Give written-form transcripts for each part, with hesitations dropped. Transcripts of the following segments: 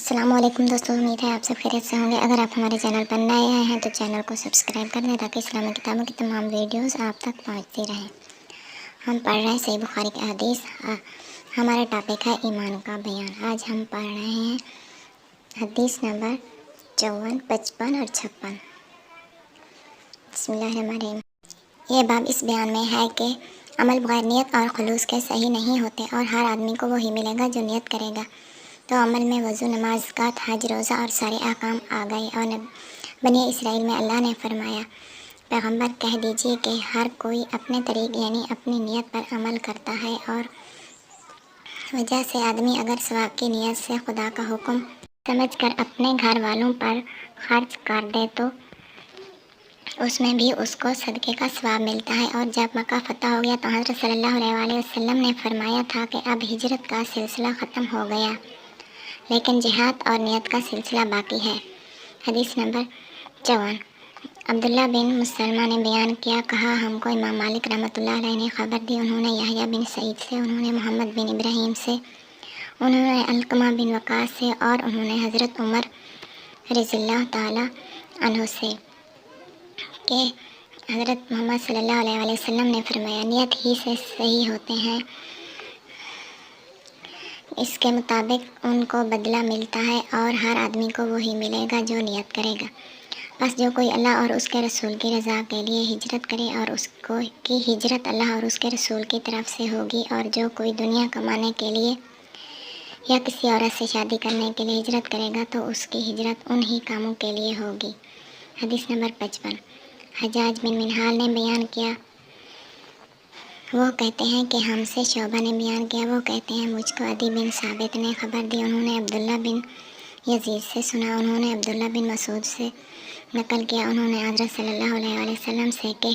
السلام علیکم دوستوں، امید ہے آپ سب خیریت سے ہوں گے۔ اگر آپ ہمارے چینل پر نئے آئے ہیں تو چینل کو سبسکرائب کر دیں تاکہ اسلامی کتابوں کی تمام ویڈیوز آپ تک پہنچتی رہیں۔ ہم پڑھ رہے ہیں صحیح بخاری کی حدیث۔ ہمارا ٹاپک ہے ایمان کا بیان۔ آج ہم پڑھ رہے ہیں حدیث نمبر 54، 55 اور 56۔ بسم اللہ الرحمن الرحیم۔ یہ باب اس بیان میں ہے کہ عمل بغیر نیت اور خلوص کے صحیح نہیں ہوتے، اور ہر آدمی کو وہی ملے گا جو نیت کرے گا۔ تو عمل میں وضو، نماز، زکوٰۃ، حج، روزہ اور سارے احکام آ گئے۔ اور بنی اسرائیل میں اللہ نے فرمایا، پیغمبر کہہ دیجئے کہ ہر کوئی اپنے طریق یعنی اپنی نیت پر عمل کرتا ہے، اور وجہ سے آدمی اگر ثواب کی نیت سے خدا کا حکم سمجھ کر اپنے گھر والوں پر خرچ کر دے تو اس میں بھی اس کو صدقے کا ثواب ملتا ہے۔ اور جب مکہ فتح ہو گیا تو حضرت صلی اللہ علیہ وسلم نے فرمایا تھا کہ اب ہجرت کا سلسلہ ختم ہو گیا، لیکن جہاد اور نیت کا سلسلہ باقی ہے۔ حدیث نمبر 54۔ عبداللہ بن مسلمہ نے بیان کیا، کہا ہم کو امام مالک رحمۃ اللہ علیہ نے خبر دی، انہوں نے یحییٰ بن سعید سے، انہوں نے محمد بن ابراہیم سے، انہوں نے علقمہ بن وقاص سے، اور انہوں نے حضرت عمر رضی اللہ تعالی عنہ سے کہ حضرت محمد صلی اللہ علیہ وسلم نے فرمایا، نیت ہی سے صحیح ہوتے ہیں، اس کے مطابق ان کو بدلہ ملتا ہے، اور ہر آدمی کو وہی ملے گا جو نیت کرے گا۔ بس جو کوئی اللہ اور اس کے رسول کی رضا کے لیے ہجرت کرے اور اس کی ہجرت اللہ اور اس کے رسول کی طرف سے ہوگی، اور جو کوئی دنیا کمانے کے لیے یا کسی عورت سے شادی کرنے کے لیے ہجرت کرے گا تو اس کی ہجرت انہی کاموں کے لیے ہوگی۔ حدیث نمبر 55۔ حجاج بن منہال نے بیان کیا، وہ کہتے ہیں کہ ہم سے شعبہ نے بیان کیا، وہ کہتے ہیں مجھ کو عدی بن ثابت نے خبر دی، انہوں نے عبداللہ بن یزید سے سنا، انہوں نے عبداللہ بن مسعود سے نقل کیا، انہوں نے حضرت صلی اللہ علیہ وسلم سے کہ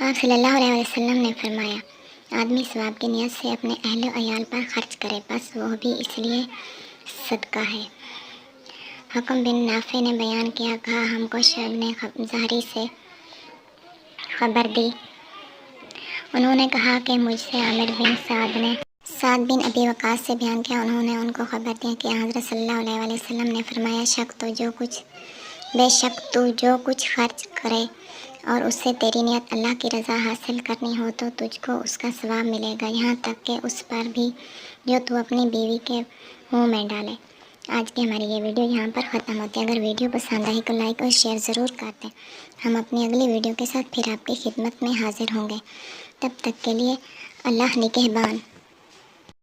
آپ صلی اللہ علیہ وسلم نے فرمایا، آدمی ثواب کی نیت سے اپنے اہل و عیال پر خرچ کرے، بس وہ بھی اس لیے صدقہ ہے۔ حکم بن نافع نے بیان کیا، کہا ہم کو شعیب نے زہری سے خبر دی، انہوں نے کہا کہ مجھ سے عامر بن سعد بن ابی وقاص سے بیان کیا، انہوں نے ان کو خبر دی کہ حضرت صلی اللہ علیہ وسلم نے فرمایا، بے شک تو جو کچھ خرچ کرے اور اس سے تیری نیت اللہ کی رضا حاصل کرنی ہو تو تجھ کو اس کا ثواب ملے گا، یہاں تک کہ اس پر بھی جو تو اپنی بیوی کے منہ میں ڈالے۔ آج کی ہماری یہ ویڈیو یہاں پر ختم ہوتی ہے۔ اگر ویڈیو پسند آئی تو لائک اور شیئر ضرور کر دیں۔ ہم اپنی اگلی ویڈیو کے ساتھ پھر آپ کی خدمت میں حاضر ہوں گے۔ تب تک کے لیے اللہ نگہبان۔